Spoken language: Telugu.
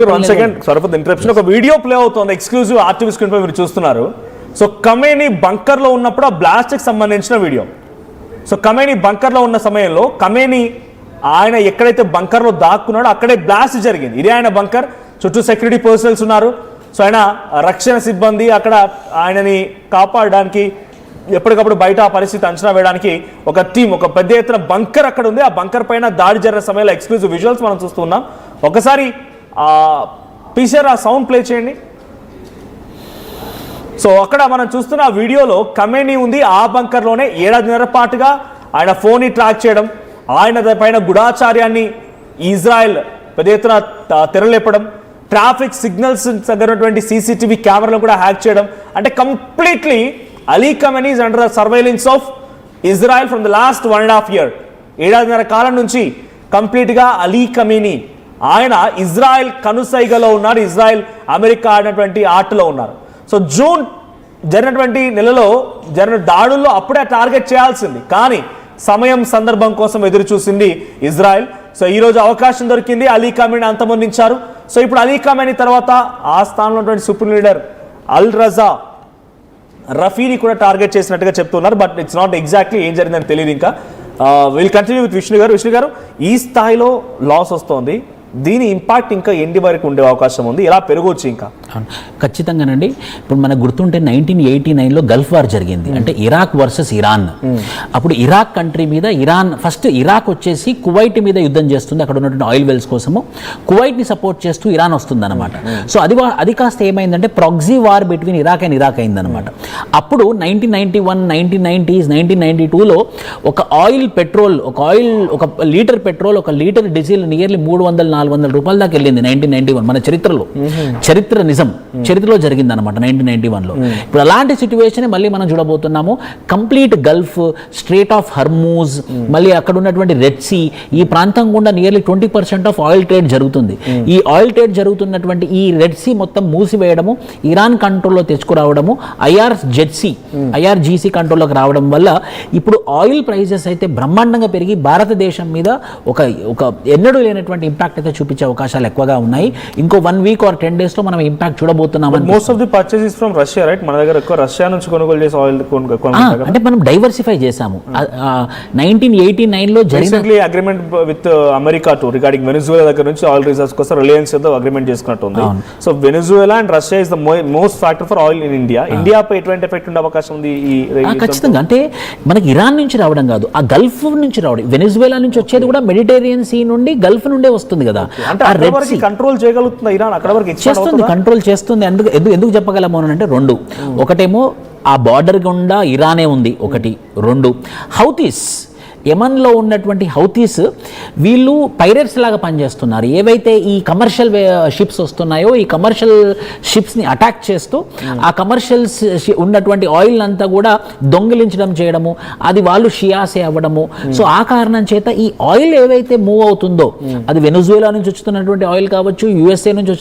1 second, sorry for the interruption. ఒక వీడియో ప్లే అవుతుంది ఎక్స్క్లూజివ్ ఆర్టీవీ స్క్రీన్ పై మీరు చూస్తున్నారు. సో కమేని బంకర్ లో ఉన్నప్పుడు ఆ బ్లాస్ట్ కి సంబంధించిన వీడియో. సో కమేని బంకర్ లో ఉన్న సమయంలో కమేని ఆయన ఎక్కడైతే బంకర్ లో దాక్కున్నాడో అక్కడే బ్లాస్ట్ జరిగింది. ఇదే ఆయన బంకర్, చుట్టూ సెక్యూరిటీ పర్సనల్స్ ఉన్నారు. సో ఆయన రక్షణ సిబ్బంది అక్కడ ఆయనని కాపాడడానికి ఎప్పటికప్పుడు బయట ఆ పరిస్థితి అంచనా వేయడానికి ఒక టీం, ఒక పెద్ద ఎత్తున బంకర్ అక్కడ ఉంది. ఆ బంకర్ పైన దాడి జరిగిన సమయంలో ఎక్స్క్లూజివ్ విజువల్స్ మనం చూస్తున్నాం. ఒకసారి పీసర్ ఆ సౌండ్ ప్లే చేయండి. సో అక్కడ మనం చూస్తున్న ఆ వీడియోలో కమేని ఉంది. ఆ బంకర్లోనే 7 నెలల పాటుగా ఆయన ఫోన్ని ట్రాక్ చేయడం, ఆయన పైన గూఢాచార్యాన్ని ఇజ్రాయెల్ పెద్ద ఎత్తున తెరలేపడం, ట్రాఫిక్ సిగ్నల్స్ దగ్గరటువంటి సీసీటీవీ కెమెరాలను కూడా హ్యాక్ చేయడం, అంటే completely Ali కమేని is under the surveillance of Israel from the last 1.5 year. 7.5 కాలం నుంచి కంప్లీట్గా అలీ కమేని ఆయన ఇజ్రాయెల్ కనుసైగలో ఉన్నారు. ఇజ్రాయెల్ అమెరికా ఆడినటువంటి ఆటలో ఉన్నారు. సో జూన్ జరిగినటువంటి నెలలో జరిగిన దాడుల్లో అప్పుడే టార్గెట్ చేయాల్సింది, కానీ సమయం సందర్భం కోసం ఎదురు చూసింది ఇజ్రాయెల్. సో ఈరోజు అవకాశం దొరికింది, అలీ కమేని అంతమొందించారు. సో ఇప్పుడు అలీ కమేని తర్వాత ఆ స్థానంలో ఉన్నటువంటి సుప్రీం లీడర్ అల్ రజా రఫీని కూడా టార్గెట్ చేసినట్టుగా చెప్తున్నారు. బట్ ఇట్స్ నాట్ ఎగ్జాక్ట్లీ ఏం జరిగిందని తెలియదు. ఇంకా విల్ కంటిన్యూ విత్ విష్ణు గారు. విష్ణు గారు, ఈ స్థాయిలో లాస్ వస్తోంది, దీని ఇంపాక్ట్ ఇంకా ఎండి వరకు ఉండే అవకాశం ఉంది, ఎలా పెరగవచ్చు ఇంకా? ఖచ్చితంగానండి. ఇప్పుడు మనకు గుర్తుంటే 1989లో గల్ఫ్ వార్ జరిగింది, అంటే ఇరాక్ వర్సెస్ ఇరాన్. అప్పుడు ఇరాక్ కంట్రీ మీద ఫస్ట్ ఇరాక్ వచ్చేసి కువైట్ మీద యుద్ధం చేస్తుంది, అక్కడ ఉన్నటువంటి ఆయిల్ వెల్స్ కోసము. కువైట్ని సపోర్ట్ చేస్తూ ఇరాన్ వస్తుంది అనమాట. సో అది కాస్త ఏమైందంటే proxy war between Iraq and Iraq అయిందనమాట. అప్పుడు 1991, 1990s, 1992లో ఒక లీటర్ పెట్రోల్, ఒక లీటర్ డీజిల్ నియర్లీ 300-400 రూపాయల దాకా వెళ్ళింది 1991. మన చరిత్ర చరిత్రలో జరిగింది అనమాట 1991లో. ఇప్పుడు అలాంటి సిచ్యువేషన్ మళ్ళీ మనం చూడబోతున్నాము. Complete Gulf, straight of Hormuz, మళ్ళీ అక్కడ ఉన్నటువంటి రెడ్ సీ, ఈ ప్రాంతం గుండా నియర్లీ 20% ఆఫ్ ఆయిల్ ట్రేడ్ జరుగుతుంది. ఈ ఆయిల్ ట్రేడ్ జరుగుతున్నటువంటి ఈ రెడ్ సీ మొత్తం మూసివేయడము, ఇరాన్ కంట్రోల్లో తెచ్చుకురావడము, ఐఆర్జీసీ కంట్రోల్లోకి రావడం వల్ల ఇప్పుడు ఆయిల్ ప్రైజెస్ అయితే బ్రహ్మాండంగా పెరిగి భారతదేశం మీద ఒక ఎన్నడూ లేనటువంటి ఇంపాక్ట్ అయితే చూపించే అవకాశాలు ఎక్కువగా ఉన్నాయి. ఇంకో 1 week or 10 days లో మనం ఇంపాక్ట్ చూడబోతున్నాం. Most of the purchase from Russia, right? మన దగ్గర ఎక్కువ రష్యా నుంచి కొనుగోలు చేసే ఆయిల్ అంటే మనం డైవర్సిఫై చేసాము. 1989లో recently agreement with America to regarding Venezuela దగ్గర నుంచి ఆయిల్ రిజర్వ్స్ కోసం రిలయన్స్ తో అగ్రిమెంట్ చేసుకున్నట్టు ఉంది. So Venezuela and Russia is the most factor for oil in India. ఇండియాపై ఎటువంటి ఎఫెక్ట్ ఉండే అవకాశం ఉంది? ఖచ్చితంగా. అంటే మనకి ఇరాన్ నుంచి రావడం కాదు, ఆ గల్ఫ్ నుంచి రావడం. వెనిజువేలా నుంచి వచ్చేది కూడా మెడిటేరియన్ సీ నుండి, గల్ఫ్ నుండే వస్తుంది కదా. కంట్రోల్ చేయగలుగుతుంది ఇరాన్, అక్కడ వరకు చేస్తుంది, కంట్రోల్ చేస్తుంది. ఎందుకు చెప్పగలము అని అంటే 2. ఒకటేమో ఆ బార్డర్ గుండా ఇరానే ఉంది, 1. 2 హౌతీస్, యమన్లో ఉన్నటువంటి హౌతీస్, వీళ్ళు పైరేట్స్ లాగా పనిచేస్తున్నారు. ఏవైతే ఈ కమర్షియల్ షిప్స్ వస్తున్నాయో, ఈ కమర్షియల్ షిప్స్ని అటాక్ చేస్తూ ఆ కమర్షియల్ ఉన్నటువంటి ఆయిల్ అంతా కూడా దొంగిలించడం చేయడము, అది వాళ్ళు షియాసే అవ్వడము. సో ఆ కారణం చేత ఈ ఆయిల్ ఏవైతే మూవ్ అవుతుందో, అది వెనిజువేలా నుంచి వస్తున్నటువంటి ఆయిల్ కావచ్చు, యుఎస్ఏ నుంచి